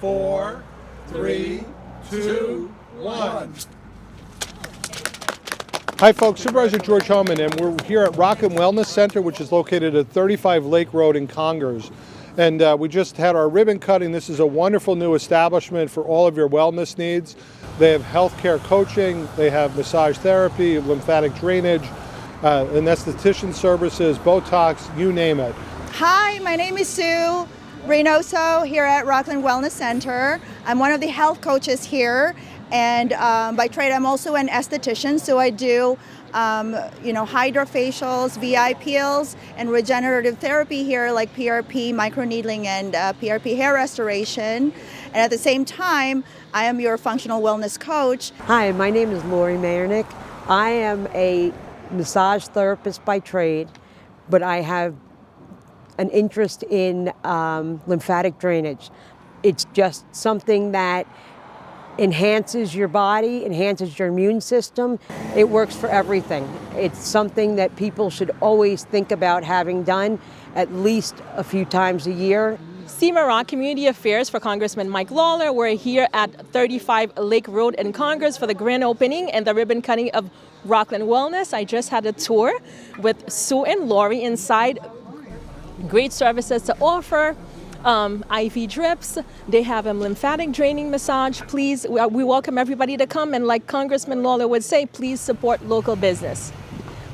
4, 3, 2, 1. Hi folks, Supervisor George Homan, and we're here at Rockland Wellness Center, which is located at 35 Lake Road in Congers. And we just had our ribbon cutting. This is a wonderful new establishment for all of your wellness needs. They have healthcare coaching, they have massage therapy, lymphatic drainage, aesthetician services, Botox, you name it. Hi, my name is Sue Reynoso here at Rockland Wellness Center. I'm one of the health coaches here, and by trade I'm also an esthetician, so I do hydrofacials, VI peels, and regenerative therapy here like PRP, microneedling, and PRP hair restoration. And at the same time, I am your functional wellness coach. Hi, my name is Lori Mayernick. I am a massage therapist by trade, but I have an interest in lymphatic drainage. It's just something that enhances your body, enhances your immune system. It works for everything. It's something that people should always think about having done at least a few times a year. CMRA Community Affairs for Congressman Mike Lawler. We're here at 35 Lake Road in Congers for the grand opening and the ribbon cutting of Rockland Wellness. I just had a tour with Sue and Lori inside. Great services to offer. IV drips, they have a lymphatic draining massage. Please, we welcome everybody to come, and like Congressman Lawler would say, please support local business.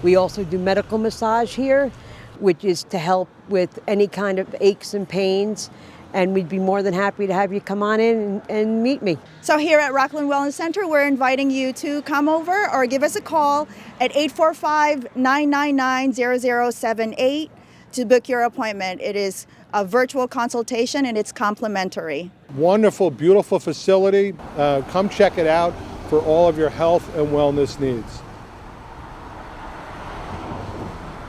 We also do medical massage here, which is to help with any kind of aches and pains, and we'd be more than happy to have you come on in and meet me. So here at Rockland Wellness Center, we're inviting you to come over or give us a call at 845-999-0078 to book your appointment. It is a virtual consultation and it's complimentary. Wonderful, beautiful facility. Come check it out for all of your health and wellness needs.